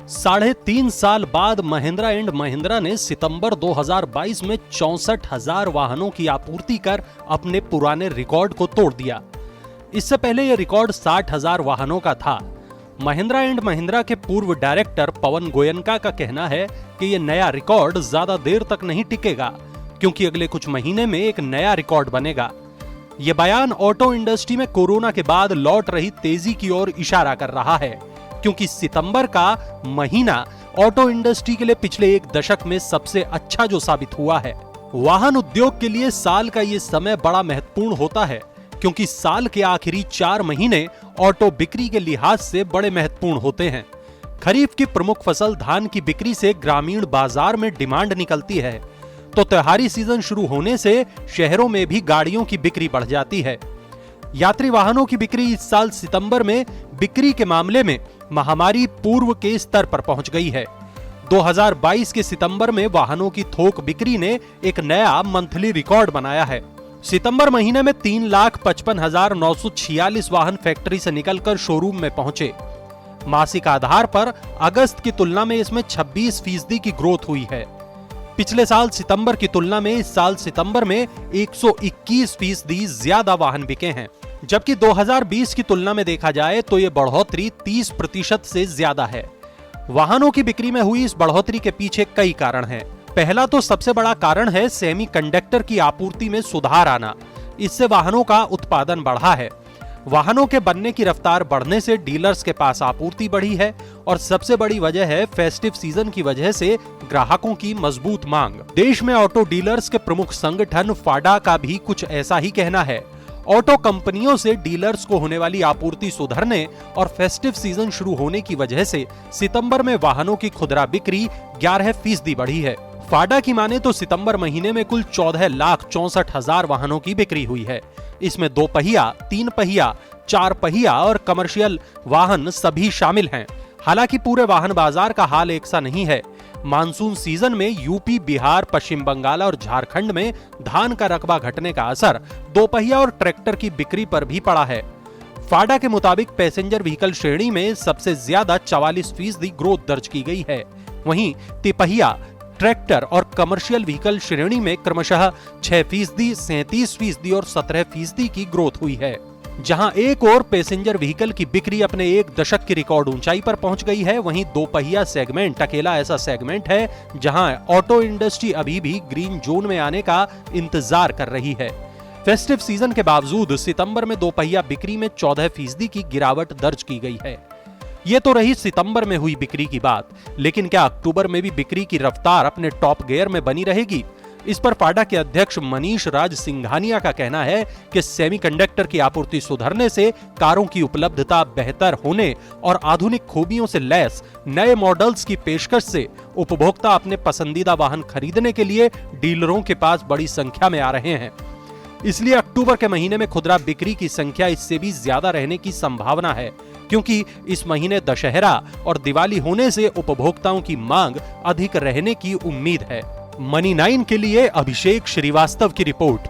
3.5 साल बाद महिंद्रा एंड महिंद्रा ने सितंबर 2022 में 64,000 वाहनों की आपूर्ति कर अपने पुराने रिकॉर्ड को तोड़ दिया। इससे पहले यह रिकॉर्ड 60,000 वाहनों का था। महिंद्रा एंड महिंद्रा के पूर्व डायरेक्टर पवन गोयनका का कहना है कि यह नया रिकॉर्ड ज्यादा देर तक नहीं टिकेगा, क्योंकि अगले कुछ महीने में एक नया रिकॉर्ड बनेगा। यह बयान ऑटो इंडस्ट्री में कोरोना के बाद लौट रही तेजी की ओर इशारा कर रहा है, क्योंकि सितंबर का महीना ऑटो इंडस्ट्री के लिए पिछले एक दशक में सबसे अच्छा जो साबित हुआ है। वाहन उद्योग के लिए साल का ये समय बड़ा महत्वपूर्ण होता है, क्योंकि साल के आखिरी 4 महीने ऑटो बिक्री के लिहाज से बड़े महत्वपूर्ण होते हैं। खरीफ की प्रमुख फसल धान की बिक्री से ग्रामीण बाजार में डिमांड निकलती है, तो त्योहारी सीजन शुरू होने से शहरों में भी गाड़ियों की बिक्री बढ़ जाती है। यात्री वाहनों की बिक्री इस साल सितंबर में बिक्री के मामले में महामारी पूर्व के स्तर पर पहुंच गई है। 2022 के सितंबर में वाहनों की थोक बिक्री ने एक नया मंथली रिकॉर्ड बनाया है। सितंबर महीने में 3,55,946 वाहन फैक्ट्री से निकलकर शोरूम में पहुंचे। मासिक आधार पर अगस्त की तुलना में इसमें 26% की ग्रोथ हुई है। पिछले साल सितंबर की तुलना में इस साल सितंबर में 121% ज्यादा वाहन बिके हैं, जबकि 2020 की तुलना में देखा जाए तो ये बढ़ोतरी 30% से ज्यादा है। वाहनों की बिक्री में हुई इस बढ़ोतरी के पीछे कई कारण हैं। पहला तो सबसे बड़ा कारण है सेमीकंडक्टर की आपूर्ति में सुधार आना। इससे वाहनों का उत्पादन बढ़ा है। वाहनों के बनने की रफ्तार बढ़ने से डीलर्स के पास आपूर्ति बढ़ी है, और सबसे बड़ी वजह है फेस्टिव सीजन की वजह से ग्राहकों की मजबूत मांग। देश में ऑटो डीलर्स के प्रमुख संगठन फाडा का भी कुछ ऐसा ही कहना है। ऑटो कंपनियों से डीलर्स को होने वाली आपूर्ति सुधरने और फेस्टिव सीजन शुरू होने की वजह से सितंबर में वाहनों की खुदरा बिक्री 11% बढ़ी है। फाडा की माने तो सितंबर महीने में कुल 14,64,000 वाहनों की बिक्री हुई है। इसमें 2 पहिया, 3 पहिया, 4 पहिया और कमर्शियल वाहन सभी शामिल हैं। हालांकि पूरे वाहन बाजार का हाल एक सा नहीं है। मानसून सीजन में यूपी, बिहार, पश्चिम बंगाल और झारखंड में धान का रकबा घटने का असर 2 पहिया और ट्रैक्टर की बिक्री पर भी पड़ा है। फाडा के मुताबिक पैसेंजर व्हीकल श्रेणी में सबसे ज्यादा 44% ग्रोथ दर्ज की गई है। वहीं तिपहिया, ट्रैक्टर और कमर्शियल व्हीकल श्रेणी में क्रमशः 6%, 37% और 17% की ग्रोथ हुई है। जहां एक और पैसेंजर व्हीकल की बिक्री अपने एक दशक की रिकॉर्ड ऊंचाई पर पहुंच गई है, वहीं 2 पहिया सेगमेंट अकेला ऐसा सेगमेंट है जहां ऑटो इंडस्ट्री अभी भी ग्रीन जोन में आने का इंतजार कर रही है। फेस्टिव सीजन के बावजूद सितंबर में 2 पहिया बिक्री में 14% की गिरावट दर्ज की गई है। ये तो रही सितंबर में हुई बिक्री की बात, लेकिन क्या अक्टूबर में भी बिक्री की रफ्तार अपने टॉप गियर में बनी रहेगी? इस पर फाडा के अध्यक्ष मनीष राज सिंघानिया का कहना है कि सेमीकंडक्टर की आपूर्ति सुधरने से कारों की उपलब्धता बेहतर होने और आधुनिक खूबियों से लैस नए मॉडल्स की पेशकश से उपभोक्ता अपने पसंदीदा वाहन खरीदने के लिए डीलरों के पास बड़ी संख्या में आ रहे हैं। इसलिए अक्टूबर के महीने में खुदरा बिक्री की संख्या इससे भी ज्यादा रहने की संभावना है, क्योंकि इस महीने दशहरा और दिवाली होने से उपभोक्ताओं की मांग अधिक रहने की उम्मीद है। मनी 9 के लिए अभिषेक श्रीवास्तव की रिपोर्ट।